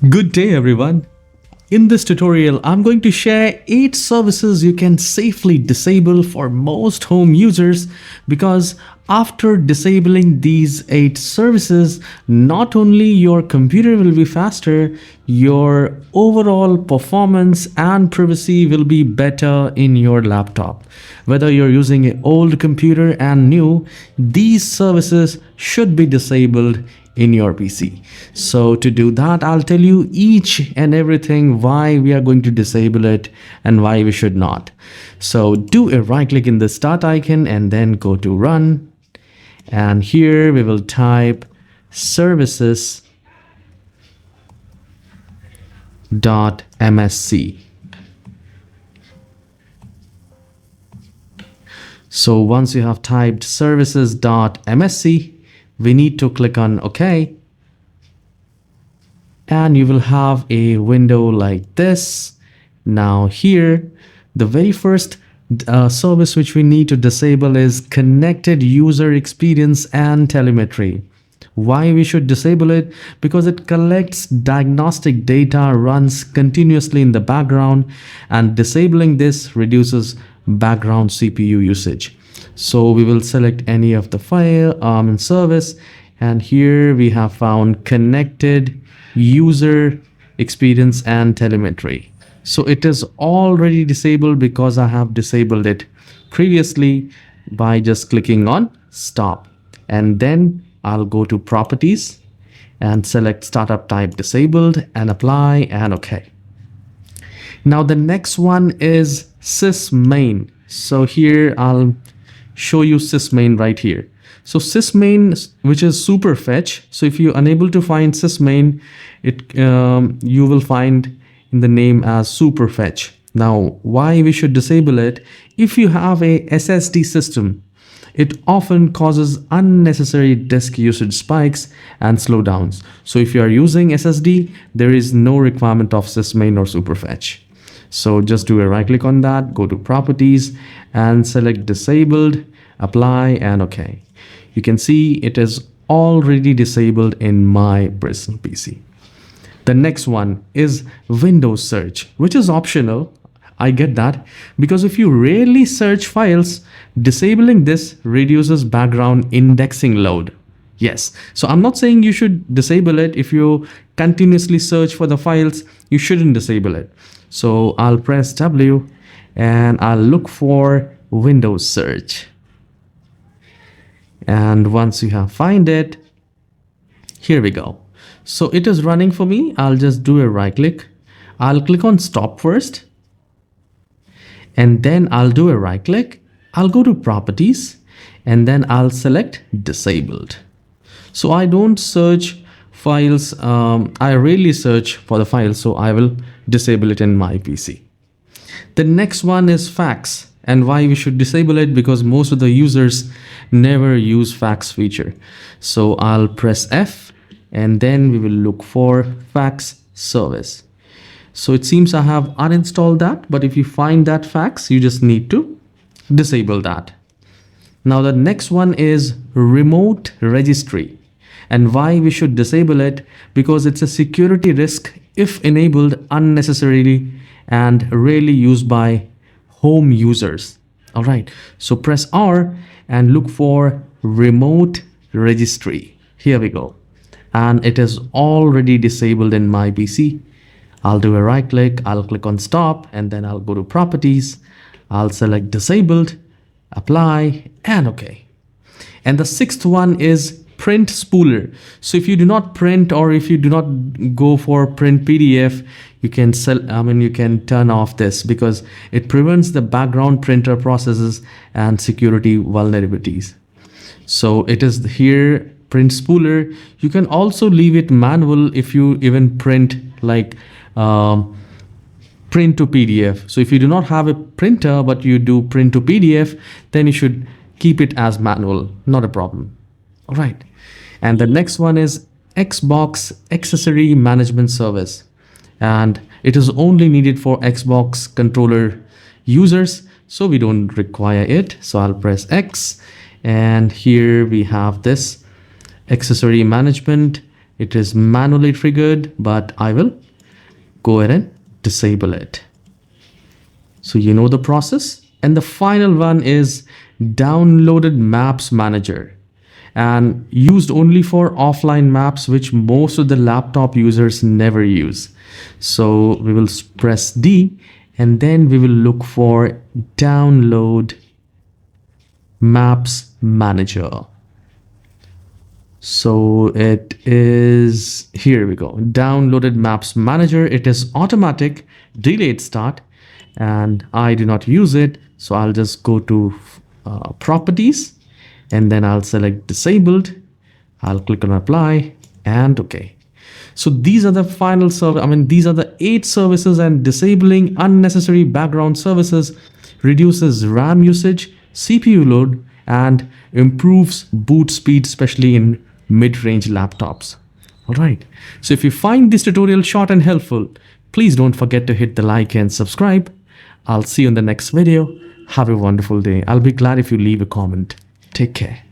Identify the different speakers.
Speaker 1: Good day everyone. In this tutorial, I'm going to share 8 services you can safely disable for most home users, because after disabling these 8 services, not only your computer will be faster, your overall performance and privacy will be better in your laptop. Whether you're using an old computer and new, these services should be disabled in your PC. So to do that, I'll tell you each and everything why we are going to disable it and why we should not. So do a right click in the start icon and then go to run. And here we will type services.msc. So once you have typed services.msc, we need to click on OK, and you will have a window like this. Now here, the very first service which we need to disable is connected user experience and telemetry. Why we should disable it? Because it collects diagnostic data, runs continuously in the background, and disabling this reduces background CPU usage. So we will select any of the file and service, and here we have found connected user experience and telemetry. So it is already disabled because I have disabled it previously by just clicking on stop, and then I'll go to properties and select startup type disabled and apply and OK. Now the next one is SysMain. So here I'll show you SysMain right here. So SysMain, which is super fetch. So if you're unable to find SysMain, you will find in the name as super fetch. Now why we should disable it? If you have a SSD system, it often causes unnecessary disk usage spikes and slowdowns. So if you are using SSD, there is no requirement of SysMain or super fetch. So just do a right click on that, go to properties and select disabled, apply and OK. You can see it is already disabled in my personal PC. The next one is Windows search, which is optional. I get that, because if you rarely search files, disabling this reduces background indexing load. Yes, so I'm not saying you should disable it. If you continuously search for the files, you shouldn't disable it. So I'll press W and I'll look for Windows search. And once you have find it, here we go. So it is running for me. I'll just do a right click. I'll click on stop first, and then I'll do a right click. I'll go to properties and then I'll select disabled. So I don't search files. I rarely search for the files, so I will disable it in my PC. The next one is fax. And why we should disable it? Because most of the users never use fax feature. So I'll press F and then we will look for fax service. So it seems I have uninstalled that, but if you find that fax, you just need to disable that. Now the next one is remote registry. And why we should disable it? Because it's a security risk if enabled unnecessarily and rarely used by home users. All right, so press R and look for remote registry. Here we go. And it is already disabled in my PC. I'll do a right click, I'll click on stop, and then I'll go to properties. I'll select disabled, apply, and OK. And the sixth one is print spooler. So if you do not print, or if you do not go for print PDF, you can you can turn off this, because it prevents the background printer processes and security vulnerabilities. So it is here, print spooler. You can also leave it manual if you even print like print to PDF. So if you do not have a printer but you do print to PDF, then you should keep it as manual, not a problem. All right. And the next one is Xbox Accessory Management Service. And it is only needed for Xbox controller users, so we don't require it. So I'll press X, and here we have this accessory management, It is manually triggered, but I will go ahead and disable it. So you know the process. And the final one is downloaded maps manager, and used only for offline maps, which most of the laptop users never use. So we will press D, and then we will look for download maps manager. So it is, here we go, downloaded maps manager. It is automatic delayed start, and I do not use it. So I'll just go to properties, and then I'll select disabled. I'll click on apply and okay. So these are the final these are the 8 services, and disabling unnecessary background services reduces RAM usage, CPU load, and improves boot speed, especially in mid-range laptops. All right. So if you find this tutorial short and helpful, please don't forget to hit the like and subscribe. I'll see you in the next video. Have a wonderful day. I'll be glad if you leave a comment. Take care.